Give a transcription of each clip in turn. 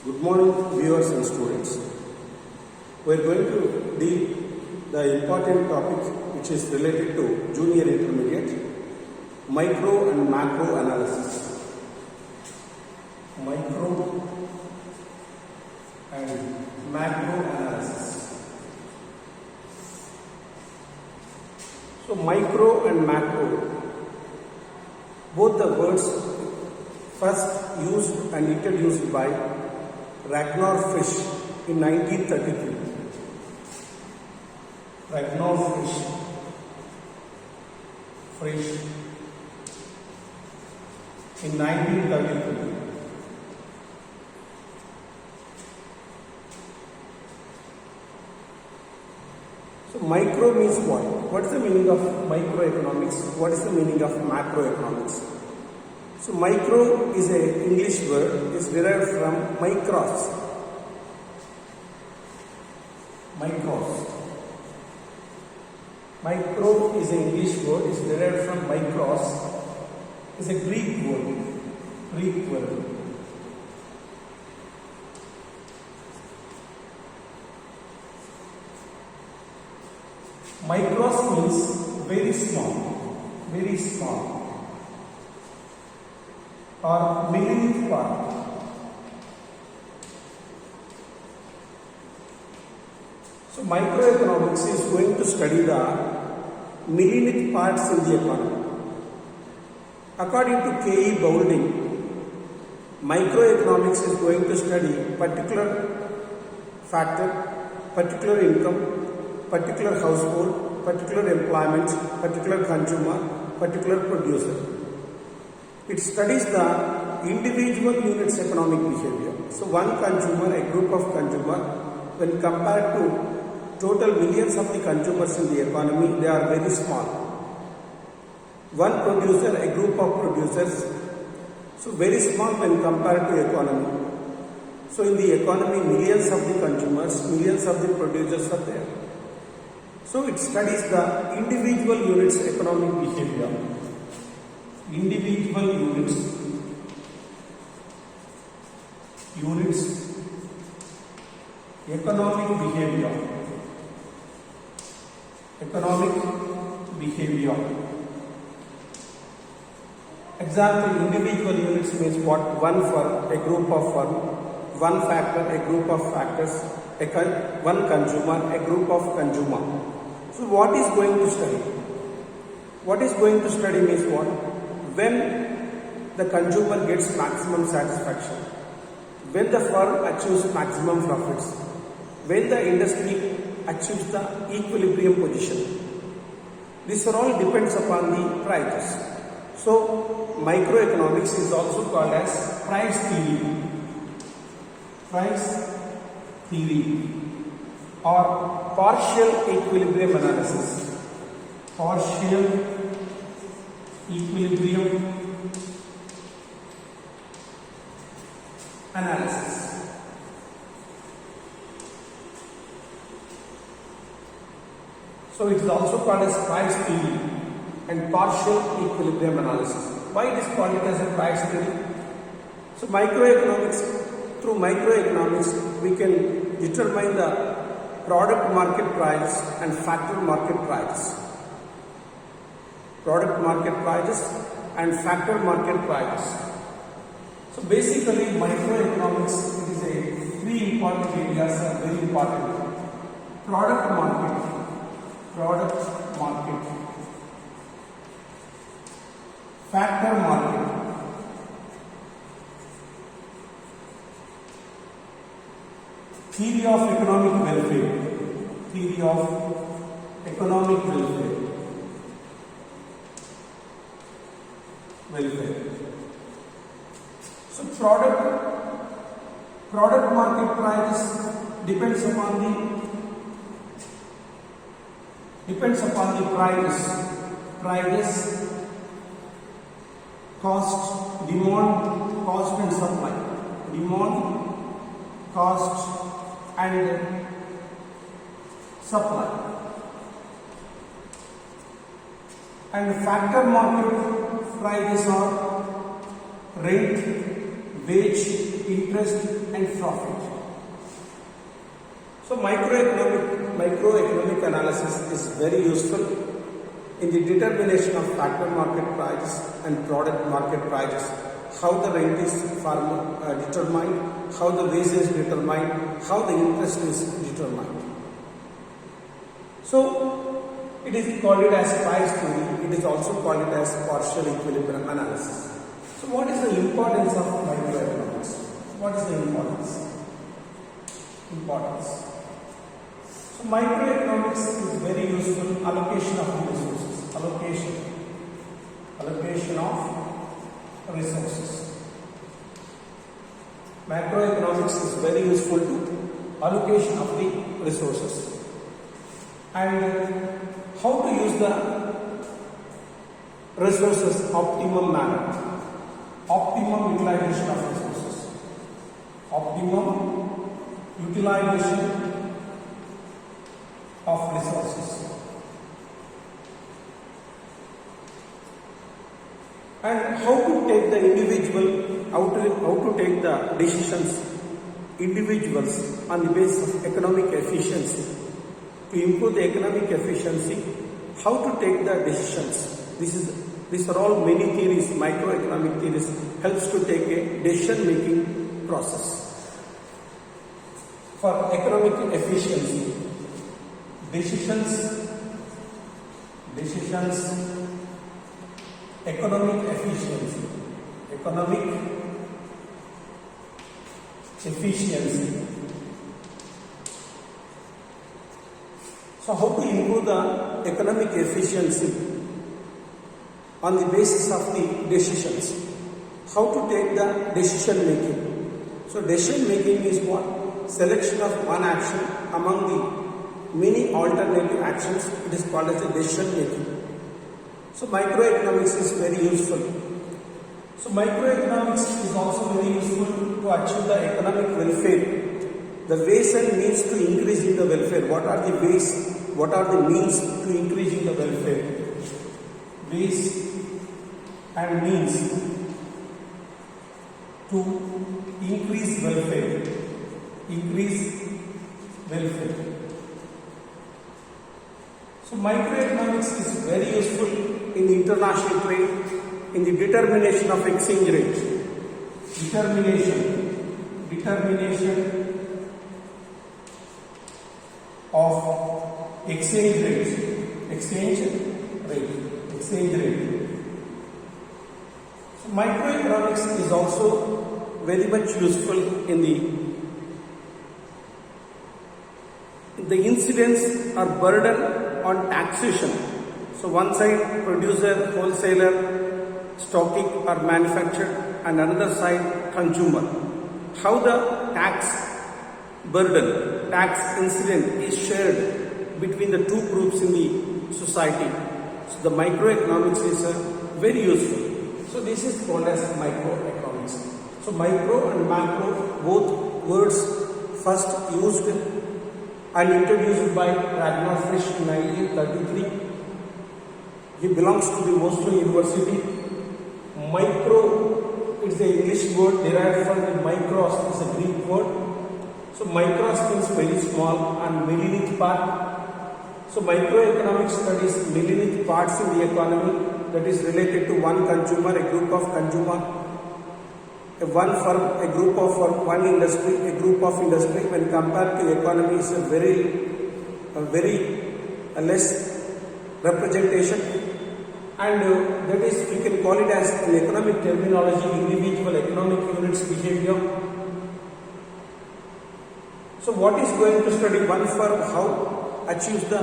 Good morning, viewers and students. We are going to deal the important topic which is related to junior intermediate, micro and macro analysis. Micro and macro analysis. So micro and macro, both the words first used and introduced by Ragnar Frisch in 1933. Ragnar Frisch in 1933. So micro means what? What is the meaning of microeconomics? What is the meaning of macroeconomics? So micro is an English word, is derived from micros. Micros. Micro is an English word, is derived from micros. Is a Greek word. Greek word. Micros means very small. Or millionth part. So microeconomics is going to study the millionth parts in the economy. According to K.E. Boulding, microeconomics is going to study particular factor, particular income, particular household, particular employment, particular consumer, particular producer. It studies the individual unit's economic behavior. So one consumer, a group of consumer, when compared to total millions of the consumers in the economy, they are very small. One producer, a group of producers, so very small when compared to economy. So in the economy, millions of the consumers, millions of the producers are there. So it studies the individual unit's economic behavior. Individual units economic behavior. Example, individual units means what? One firm, a group of firm, one factor, a group of factors, one consumer, a group of consumer. So what is going to study? What is going to study means what? When the consumer gets maximum satisfaction, when the firm achieves maximum profits, when the industry achieves the equilibrium position. This all depends upon the prices. So microeconomics is also called as price theory. Price theory or partial equilibrium analysis. Partial equilibrium analysis. So it is also called as price theory and partial equilibrium analysis. Why it is called it as a price theory? So through microeconomics, we can determine the product market price and factor market price. Product market prices and factor market prices. So basically microeconomics, it is a three important areas are very important. Product market, factor market, theory of economic welfare. So product market price depends upon the prices, cost, demand, cost and supply, demand, cost and supply. And factor market prices are rent, wage, interest and profit. So microeconomic analysis is very useful in the determination of factor market prices and product market prices, how the rent is determined, how the wage is determined, how the interest is determined. So it is called it as price theory. It is also called it as partial equilibrium analysis. So what is the importance of microeconomics? What is the importance? So microeconomics is very useful in allocation of the resources. Allocation of resources. Macroeconomics is very useful to allocation of the resources. And how to use the resources optimum manner. Optimum utilization of resources. Optimum utilization of resources. And how to take the individual, how to take the decisions, individuals on the basis of economic efficiency. To improve the economic efficiency, how to take the decisions. These are all many theories, microeconomic theories, helps to take a decision-making process. For economic efficiency, decisions, economic efficiency. So how to improve the economic efficiency on the basis of the decisions? How to take the decision making? So decision making is what? Selection of one action among the many alternative actions. It is called as a decision making. So microeconomics is very useful. So microeconomics is also very useful to achieve the economic welfare. The ways and means to increasing the welfare. What are the ways? What are the means to increasing the welfare? Ways and means to increase welfare. So microeconomics is very useful in international trade, in the determination of exchange rate. Determination of exchange rate. So microeconomics is also very much useful in the incidence or burden on taxation. So one side producer, wholesaler, stocking or manufacturer, and another side consumer. How the tax burden, tax incident is shared between the two groups in the society. So the microeconomics is very useful. So this is called as microeconomics. So micro and macro, both words first used and introduced by Ragnar Frisch in 1933. He belongs to the Oslo University. Micro is the English word derived from the micros, is a Greek word. So micros means very small and millionth part. So microeconomics studies millionth parts in the economy, that is related to one consumer, a group of consumer, one firm, a group of firm, one industry, a group of industry. When compared to economy, is a very less representation, and that is, we can call it as in economic terminology, individual economic units behavior. So what is going to study? One firm, how achieves the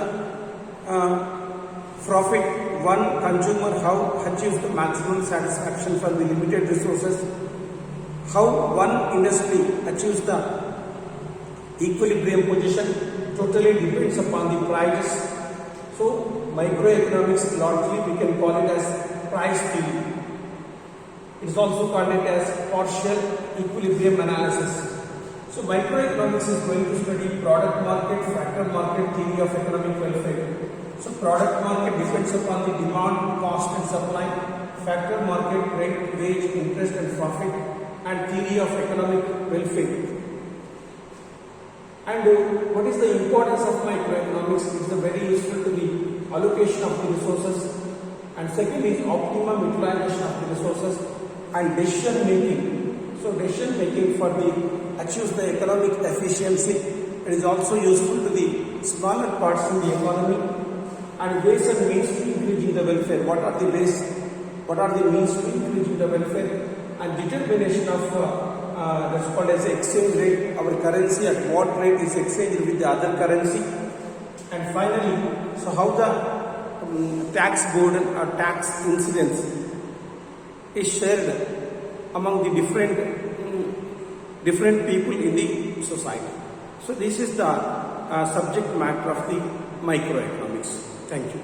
profit, one consumer, how achieves the maximum satisfaction from the limited resources, how one industry achieves the equilibrium position, totally depends upon the prices. So microeconomics largely we can call it as price theory. It is also called it as partial equilibrium analysis. So microeconomics is going to study product market, factor market, theory of economic welfare. So product market depends upon the demand, cost and supply. Factor market, rent, wage, interest and profit. and theory of economic welfare. And what is the importance of microeconomics? It is very useful to the allocation of the resources, and second is optimum utilization of the resources and decision making. So decision making for the achieves the economic efficiency. It is also useful to the smaller parts in the economy, and ways and means to increasing the welfare. What are the ways? What are the means to increasing the welfare? And determination of that's called as exchange rate, our currency, at what rate is exchanged with the other currency. And finally, so how the tax burden or tax incidence is shared among the different people in the society. So this is the subject matter of the microeconomics. Thank you.